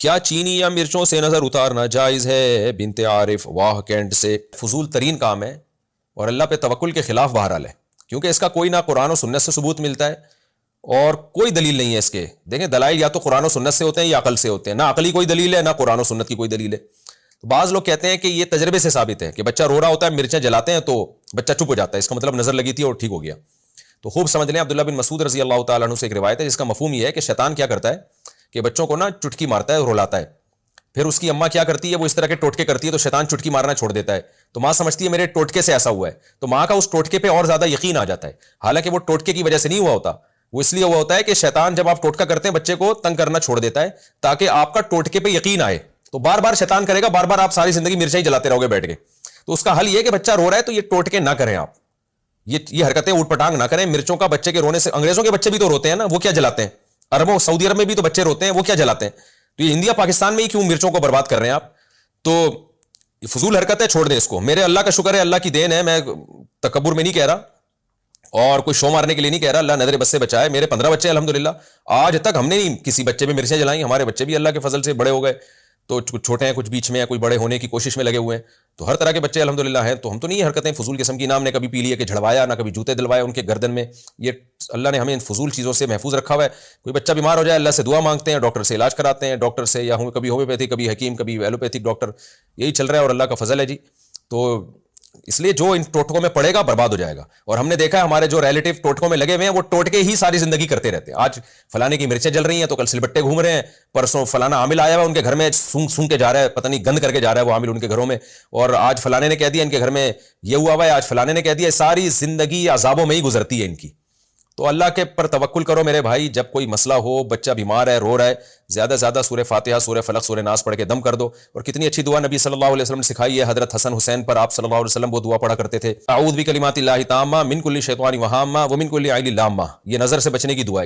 کیا چینی یا مرچوں سے نظر اتارنا جائز ہے؟ بنت عارف واہ کینٹ سے۔ فضول ترین کام ہے اور اللہ پہ توکل کے خلاف بہرحال ہے، کیونکہ اس کا کوئی نہ قرآن و سنت سے ثبوت ملتا ہے اور کوئی دلیل نہیں ہے اس کے۔ دیکھیں دلائل یا تو قرآن و سنت سے ہوتے ہیں یا عقل سے ہوتے ہیں، نہ عقلی کوئی دلیل ہے نہ قرآن و سنت کی کوئی دلیل ہے۔ تو بعض لوگ کہتے ہیں کہ یہ تجربے سے ثابت ہے کہ بچہ رو رہا ہوتا ہے، مرچیں جلاتے ہیں تو بچہ چپ ہو جاتا ہے، اس کا مطلب نظر لگی تھی اور ٹھیک ہو گیا۔ تو خوب سمجھ لیں، عبداللہ بن مسعود رضی اللہ تعالیٰ عنہ سے ایک روایت ہے جس کا مفہوم یہ ہے کہ شیطان کیا کرتا ہے کہ بچوں کو نا چٹکی مارتا ہے، رلاتا ہے، پھر اس کی اماں کیا کرتی ہے، وہ اس طرح کے ٹوٹکے کرتی ہے تو شیطان چٹکی مارنا چھوڑ دیتا ہے، تو ماں سمجھتی ہے میرے ٹوٹکے سے ایسا ہوا ہے، تو ماں کا اس ٹوٹکے پہ اور زیادہ یقین آ جاتا ہے، حالانکہ وہ ٹوٹکے کی وجہ سے نہیں ہوا ہوتا، وہ اس لیے ہوا ہوتا ہے کہ شیطان جب آپ ٹوٹکا کرتے ہیں بچے کو تنگ کرنا چھوڑ دیتا ہے تاکہ آپ کا ٹوٹکے پہ یقین آئے، تو بار بار شیطان کرے گا، بار بار آپ ساری زندگی مرچیں ہی جلاتے رہو گے بیٹھ کے۔ تو اس کا حل یہ ہے کہ بچہ رو رہا ہے تو یہ ٹوٹکے نہ کریں، آپ یہ حرکتیں اوٹ پٹانگ نہ کریں۔ مرچوں کا بچے کے رونے سے، انگریزوں کے بچے بھی تو روتے ہیں نا، وہ کیا جلاتے ہیں؟ عربوں سعودی عرب میں بھی تو بچے روتے ہیں، وہ کیا جلاتے ہیں؟ تو یہ انڈیا پاکستان میں ہی کیوں مرچوں کو برباد کر رہے ہیں آپ؟ تو یہ فضول حرکت ہے، چھوڑ دیں اس کو۔ میرے اللہ کا شکر ہے، اللہ کی دین ہے، میں تکبر میں نہیں کہہ رہا اور کوئی شو مارنے کے لیے نہیں کہہ رہا، اللہ نظر بس سے بچائے۔ میرے 15 بچے الحمدللہ، آج تک ہم نے نہیں کسی بچے پہ مرچیں جلائیں، ہمارے بچے بھی اللہ کے فضل سے بڑے ہو گئے، تو کچھ چھوٹے ہیں کچھ بیچ میں ہیں، کوئی بڑے ہونے کی کوشش میں لگے ہوئے ہیں، تو ہر طرح کے بچے الحمدللہ ہیں۔ تو ہم تو نہیں حرکتیں فضول قسم کی، نام نے کبھی پی لیے کہ جھڑوایا، نہ کبھی جوتے دلوائے ان کے گردن میں، یہ اللہ نے ہمیں ان فضول چیزوں سے محفوظ رکھا ہوا ہے۔ کوئی بچہ بیمار ہو جائے اللہ سے دعا مانگتے ہیں، ڈاکٹر سے علاج کراتے ہیں، ڈاکٹر سے یا کبھی ہومیوپیتھک، کبھی حکیم، کبھی ایلوپیتھک ڈاکٹر، یہی چل رہا ہے اور اللہ کا فضل ہے جی۔ تو اس لیے جو ان ٹوٹکوں میں پڑے گا برباد ہو جائے گا، اور ہم نے دیکھا ہے ہمارے جو ریلیٹو ٹوٹکوں میں لگے ہوئے ہیں وہ ٹوٹکے ہی ساری زندگی کرتے رہتے ہیں۔ آج فلانے کی مرچیں جل رہی ہیں تو کل سلبٹے گھوم رہے ہیں، پرسوں فلانا عامل آیا ہوا ان کے گھر میں سونگ سونگ کے جا رہا ہے، پتہ نہیں گند کر کے جا رہا ہے وہ عامل ان کے گھروں میں، اور آج فلانے نے کہہ دیا ان کے گھر میں یہ ہوا ہوا ہے، آج فلانے نے کہہ دیا، ساری زندگی عذابوں میں ہی گزرتی ہے ان کی۔ تو اللہ کے پر توکل کرو میرے بھائی، جب کوئی مسئلہ ہو، بچہ بیمار ہے، رو رہا ہے، زیادہ سے زیادہ سورہ فاتحہ، سورہ فلق، سورہ ناس پڑھ کے دم کر دو۔ اور کتنی اچھی دعا نبی صلی اللہ علیہ وسلم نے سکھائی ہے، حضرت حسن حسین پر آپ صلی اللہ علیہ وسلم وہ دعا پڑھا کرتے تھے، اعوذ بکلمات اللہ التامہ من کل شیطان وہامہ ومن کل عین لامہ، یہ نظر سے بچنے کی دعا ہے۔